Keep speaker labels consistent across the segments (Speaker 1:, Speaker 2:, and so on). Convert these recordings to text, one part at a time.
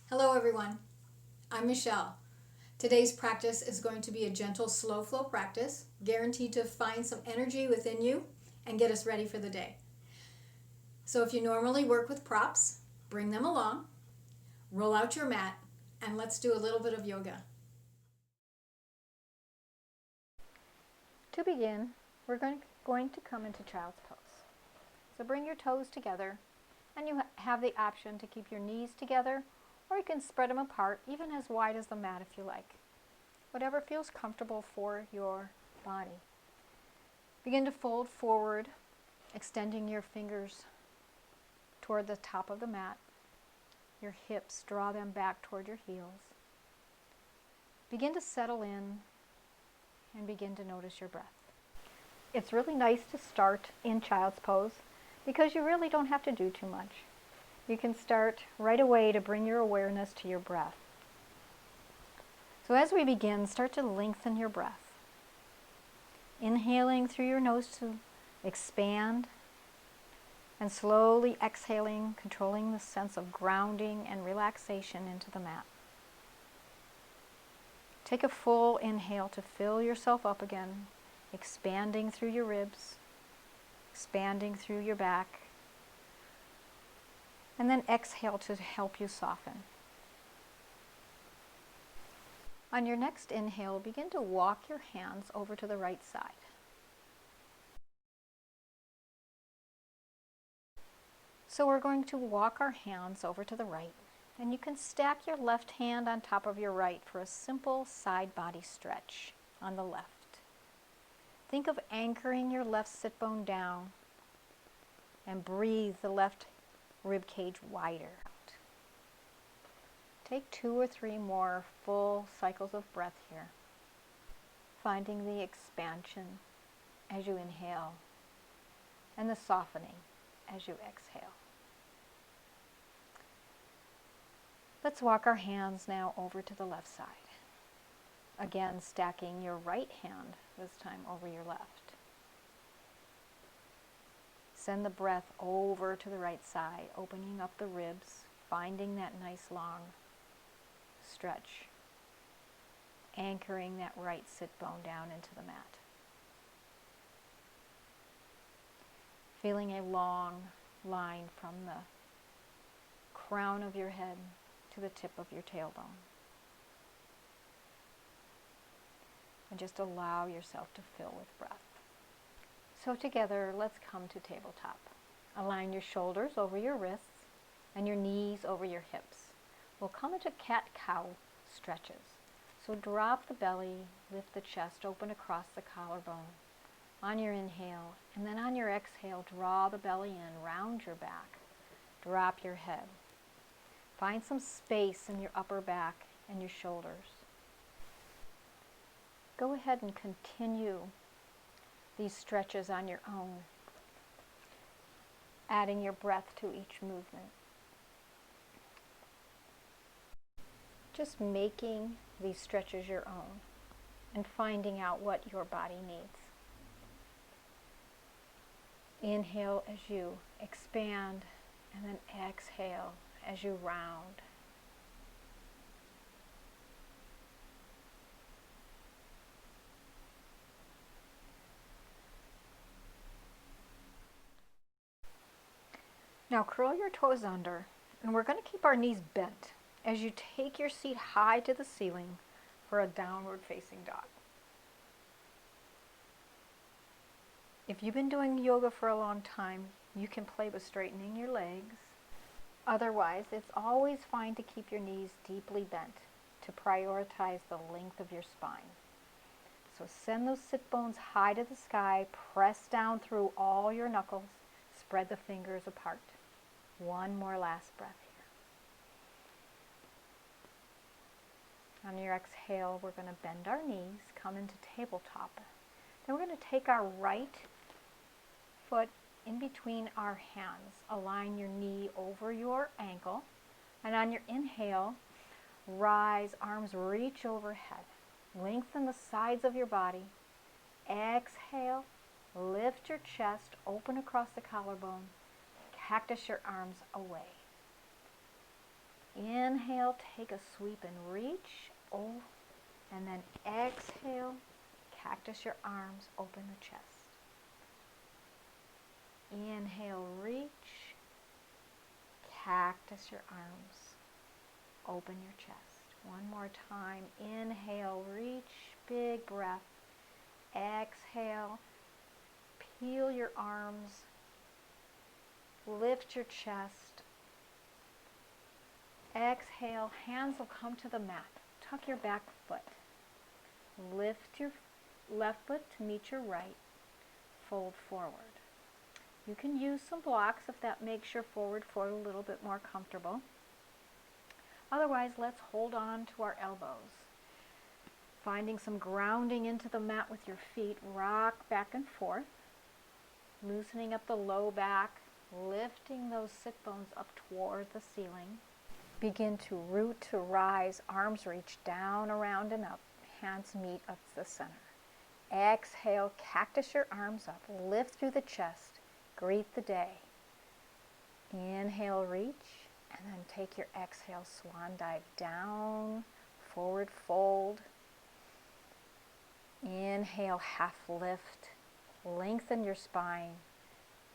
Speaker 1: Hello everyone, I'm Michele. Today's practice is going to be a gentle, slow flow practice, guaranteed to find some energy within you and get us ready for the day. So if you normally work with props, bring them along, roll out your mat, and let's do a little bit of yoga.
Speaker 2: To begin, we're going to come into child's pose. So bring your toes together, and you have the option to keep your knees together, or you can spread them apart, even as wide as the mat if you like. Whatever feels comfortable for your body. Begin to fold forward, extending your fingers toward the top of the mat. Your hips, draw them back toward your heels. Begin to settle in and begin to notice your breath. It's really nice to start in child's pose because you really don't have to do too much. You can start right away to bring your awareness to your breath. So as we begin, start to lengthen your breath. Inhaling through your nose to expand, and slowly exhaling, controlling the sense of grounding and relaxation into the mat. Take a full inhale to fill yourself up again, expanding through your ribs, expanding through your back, and then exhale to help you soften. On your next inhale, begin to walk your hands over to the right side. So we're going to walk our hands over to the right, and you can stack your left hand on top of your right for a simple side body stretch on the left. Think of anchoring your left sit bone down and breathe the left rib cage wider. Take 2 or 3 more full cycles of breath here, finding the expansion as you inhale and the softening as you exhale. Let's walk our hands now over to the left side. Again, stacking your right hand this time over your left. Send the breath over to the right side, opening up the ribs, finding that nice long stretch, anchoring that right sit bone down into the mat. Feeling a long line from the crown of your head to the tip of your tailbone. And just allow yourself to fill with breath. So together, let's come to tabletop. Align your shoulders over your wrists and your knees over your hips. We'll come into cat-cow stretches. So drop the belly, lift the chest open across the collarbone on your inhale, and then on your exhale, draw the belly in, round your back, drop your head. Find some space in your upper back and your shoulders. Go ahead and continue these stretches on your own, adding your breath to each movement. Just making these stretches your own and finding out what your body needs. Inhale as you expand, and then exhale as you round. Now curl your toes under, and we're going to keep our knees bent as you take your seat high to the ceiling for a downward facing dog. If you've been doing yoga for a long time, you can play with straightening your legs. Otherwise, it's always fine to keep your knees deeply bent to prioritize the length of your spine. So send those sit bones high to the sky, press down through all your knuckles, spread the fingers apart. One more last breath here. On your exhale, we're going to bend our knees, come into tabletop. Then we're going to take our right foot in between our hands. Align your knee over your ankle. And on your inhale, rise, arms reach overhead. Lengthen the sides of your body. Exhale, lift your chest, open across the collarbone. Cactus your arms away. Inhale, take a sweep and reach. Oh, and then exhale, cactus your arms, open the chest. Inhale, reach. Cactus your arms, open your chest. One more time. Inhale, reach, big breath. Exhale, peel your arms, lift your chest. Exhale, hands will come to the mat. Tuck your back foot. Lift your left foot to meet your right. Fold forward. You can use some blocks if that makes your forward fold a little bit more comfortable. Otherwise, let's hold on to our elbows. Finding some grounding into the mat with your feet, rock back and forth. Loosening up the low back, lifting those sit bones up toward the ceiling. Begin to root to rise, arms reach down, around, and up. Hands meet at the center. Exhale, cactus your arms up, lift through the chest, greet the day. Inhale, reach, and then take your exhale, swan dive down, forward fold. Inhale, half lift, lengthen your spine.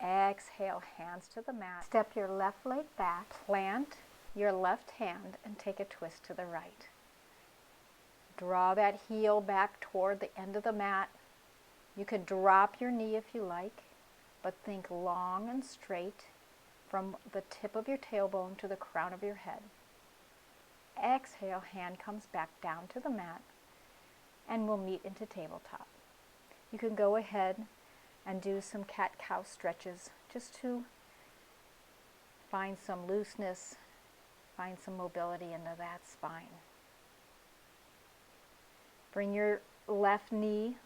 Speaker 2: Exhale, hands to the mat. Step your left leg back, plant your left hand and take a twist to the right. Draw that heel back toward the end of the mat. You could drop your knee if you like, but think long and straight from the tip of your tailbone to the crown of your head. Exhale, hand comes back down to the mat, and we'll meet into tabletop. You can go ahead and do some cat-cow stretches just to find some looseness, find some mobility into that spine. Bring your left knee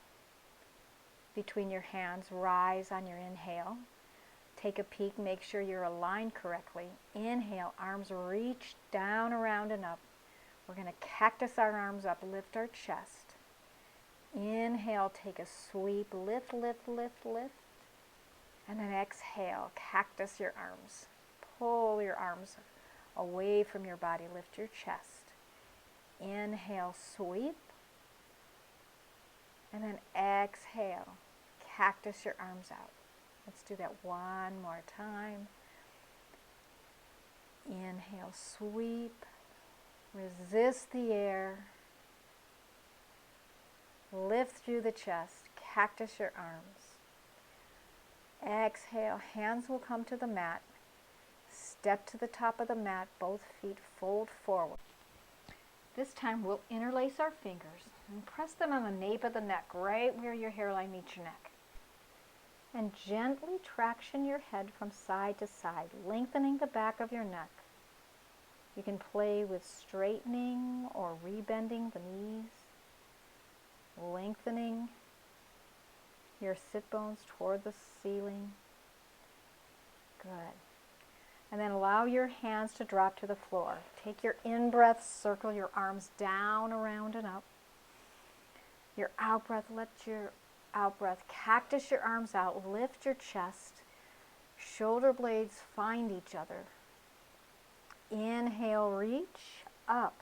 Speaker 2: between your hands, rise on your inhale. Take a peek, make sure you're aligned correctly. Inhale, arms reach down, around, and up. We're going to cactus our arms up, lift our chest. Inhale, take a sweep, lift, lift, lift, lift. And then exhale, cactus your arms. Pull your arms away from your body, lift your chest. Inhale, sweep. And then exhale, cactus your arms out. Let's do that one more time. Inhale, sweep. Resist the air. Lift through the chest, cactus your arms. Exhale, hands will come to the mat. Step to the top of the mat, both feet fold forward. This time we'll interlace our fingers and press them on the nape of the neck, right where your hairline meets your neck. And gently traction your head from side to side, lengthening the back of your neck. You can play with straightening or rebending the knees, lengthening your sit bones toward the ceiling. Good. And then allow your hands to drop to the floor. Take your in-breath, circle your arms down, around, and up. Your out-breath, let your out-breath cactus your arms out, lift your chest. Shoulder blades find each other. Inhale, reach up.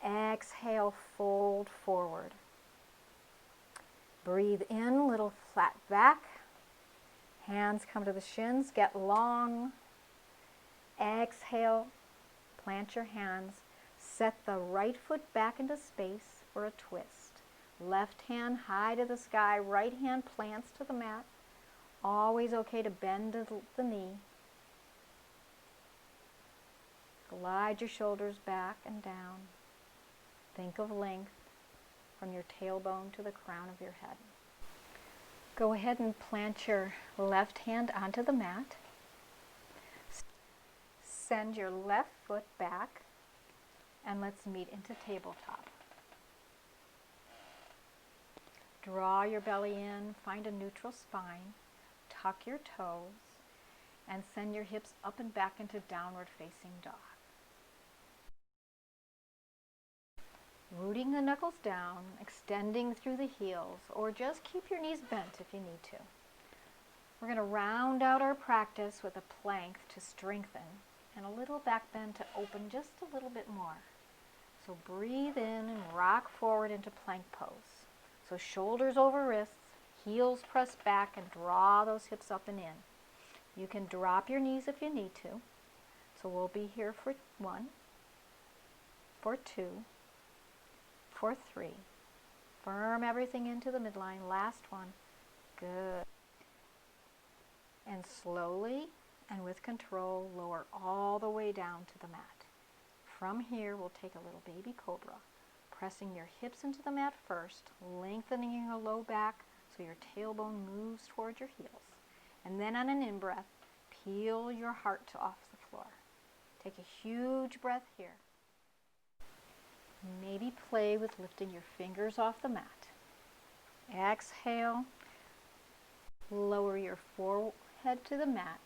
Speaker 2: Exhale, fold forward. Breathe in, little flat back. Hands come to the shins, get long. Exhale, plant your hands. Set the right foot back into space for a twist. Left hand high to the sky, right hand plants to the mat. Always okay to bend the knee. Glide your shoulders back and down. Think of length from your tailbone to the crown of your head. Go ahead and plant your left hand onto the mat. Send your left foot back, and let's meet into tabletop. Draw your belly in, find a neutral spine, tuck your toes, and send your hips up and back into downward facing dog. Rooting the knuckles down, extending through the heels, or just keep your knees bent if you need to. We're going to round out our practice with a plank to strengthen and a little back bend to open just a little bit more. So breathe in and rock forward into plank pose. So shoulders over wrists, heels pressed back, and draw those hips up and in. You can drop your knees if you need to. So we'll be here for 1, for 2, for 3. Firm everything into the midline. Last one. Good. And slowly and with control, lower all the way down to the mat. From here, we'll take a little baby cobra, pressing your hips into the mat first, lengthening your low back so your tailbone moves towards your heels. And then on an in-breath, peel your heart off the floor. Take a huge breath here. Maybe play with lifting your fingers off the mat. Exhale, lower your forehead to the mat.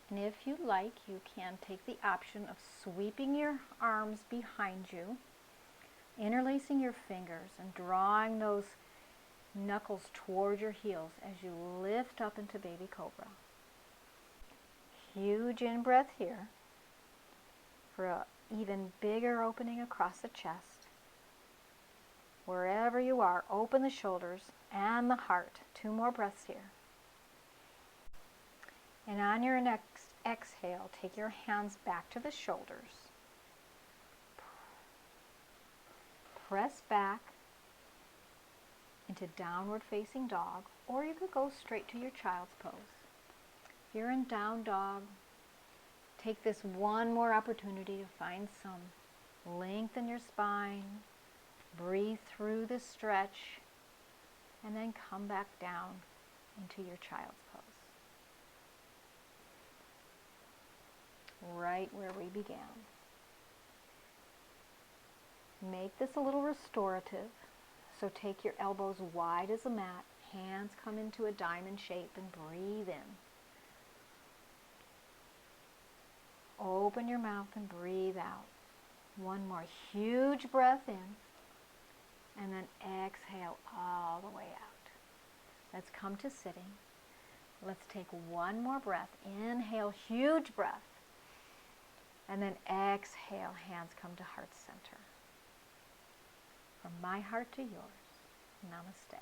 Speaker 2: And if you like, you can take the option of sweeping your arms behind you, interlacing your fingers, and drawing those knuckles toward your heels as you lift up into baby cobra. Huge in-breath here for an even bigger opening across the chest. Wherever you are, open the shoulders and the heart. 2 more breaths here. And on your next exhale, take your hands back to the shoulders. Press back into downward facing dog, or you could go straight to your child's pose. If you're in down dog, take this one more opportunity to find some length in your spine. Breathe through the stretch, and then come back down into your child's pose. Right where we began. Make this a little restorative. So take your elbows wide as a mat, hands come into a diamond shape, and breathe in. Open your mouth and breathe out. One more huge breath in, and then exhale all the way out. Let's come to sitting. Let's take one more breath. Inhale, huge breath. And then exhale, hands come to heart center. From my heart to yours, namaste.